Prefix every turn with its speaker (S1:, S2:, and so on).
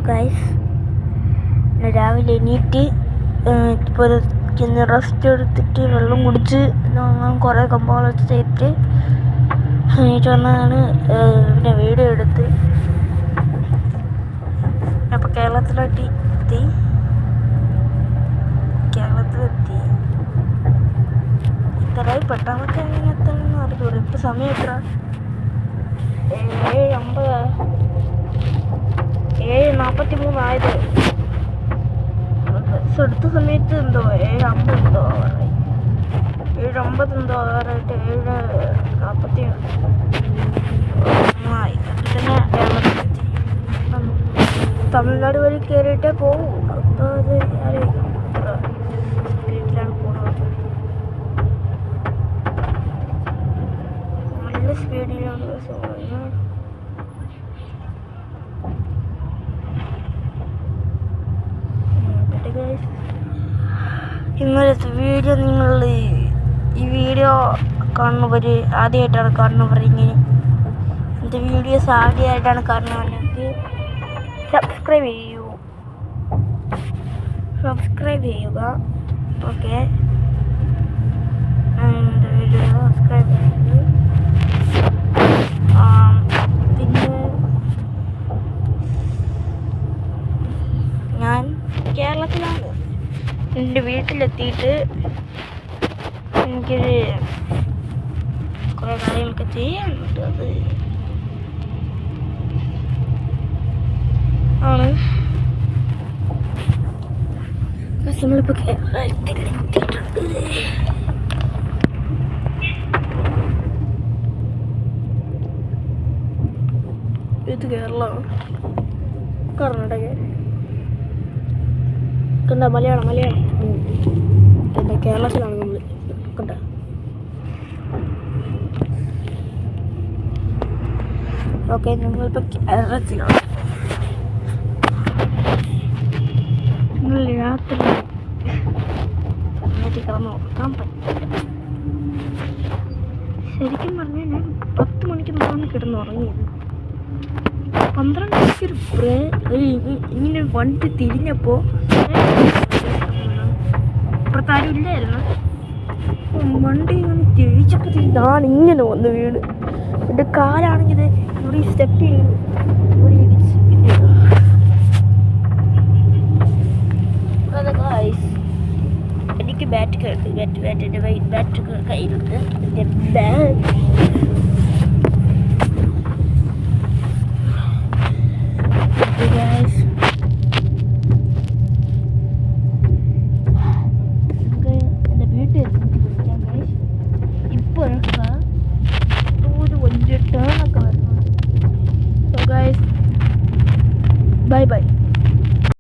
S1: Guys രാവിലെ എണീറ്റ് ഇപ്പോൾ റെസ്റ്റ് എടുത്തിട്ട് വെള്ളം കുടിച്ച് കുറേ കമ്പോളച്ച് ചെയ്തിട്ട് എണീറ്റ് വന്നാണ് പിന്നെ വീഡിയോ എടുത്ത് അപ്പോൾ കേരളത്തിലെത്തി ഇത്രയും പെട്ടെന്നൊക്കെ എങ്ങനെ എത്തണമെന്ന് അറിയില്ല. ഇപ്പോൾ സമയം എത്ര? 7:43 ആയത്. ബസ് എടുത്ത സമയത്ത് എന്തോ 7:50 എന്തോ ആവാറായി. 7:50 എന്തോ ആവാറായിട്ട് 7:47 ആയി. എന്നിട്ട് തന്നെ കേരളത്തിലെത്തി. തമിഴ്നാട് വഴി കയറിയിട്ടേ പോകൂ. അപ്പോൾ അത് അറിയിക്കാം എത്ര സ്പീഡിലാണ് പോകുന്നത്. നല്ല സ്പീഡിലാണ് ബസ് പോകുന്നത്. ഇന്നലത്തെ വീഡിയോ നിങ്ങൾ ഈ വീഡിയോ കാണുന്നവർ ആദ്യമായിട്ടാണ് കാണുന്നവർ, ഇങ്ങനെ എൻ്റെ വീഡിയോസ് ആദ്യമായിട്ടാണ് കാണുന്നവർക്ക് സബ്സ്ക്രൈബ് ചെയ്യുക. ഓക്കെ, എൻ്റെ വീഡിയോ സബ്സ്ക്രൈബ് ചെയ്യുക. പിന്നെ ഞാൻ കേരളത്തിലാണ്. എൻ്റെ വീട്ടിലെത്തിയിട്ട് എനിക്കൊരു കുറേ കാര്യങ്ങളൊക്കെ ചെയ്യാനുണ്ട്. അത് ആണ് നമ്മളിപ്പോൾ കേരളത്തിലെത്തിയിട്ടുണ്ട്. ഇത് കേരളമാണ്, കർണാടക. കണ്ട മലയാളം എന്താ കേരളത്തിലാണ് നമ്മൾ കണ്ട. ഓക്കെ, നമ്മളിപ്പോൾ കേരളത്തിലാണ്. നിങ്ങൾ രാത്രി നന്നായിട്ട് കിടന്ന് ഉറക്കാൻ പറ്റില്ല. ശരിക്കും പറഞ്ഞാൽ ഞാൻ 10 മണിക്ക് മുമ്പാണ് കിടന്നുറങ്ങിയത്. 12 മണിക്കൊരു ഇങ്ങനെ വണ്ടി തിരിഞ്ഞപ്പോൾ അപ്പുറത്താരും ഇല്ലായിരുന്നു. വണ്ടി ഇങ്ങനെ തിരിച്ചപ്പോൾ ഞാനിങ്ങനെ വന്ന് വീണ്. എൻ്റെ കാലാണെങ്കിൽ ഇവിടെ സ്റ്റെപ്പ് ചെയ്തു, ഇവിടെ ഇടിച്ച്. എനിക്ക് ബാറ്റ് കയ്യിലുണ്ട്. എൻ്റെ ബാഗ് എൻ്റെ വീട്ടിൽ വിളിക്കാം ഗൈസ്. ഇപ്പോൾ ഒരു വലിയ ടേണൊക്കെ വരുന്നത്. So guys, by.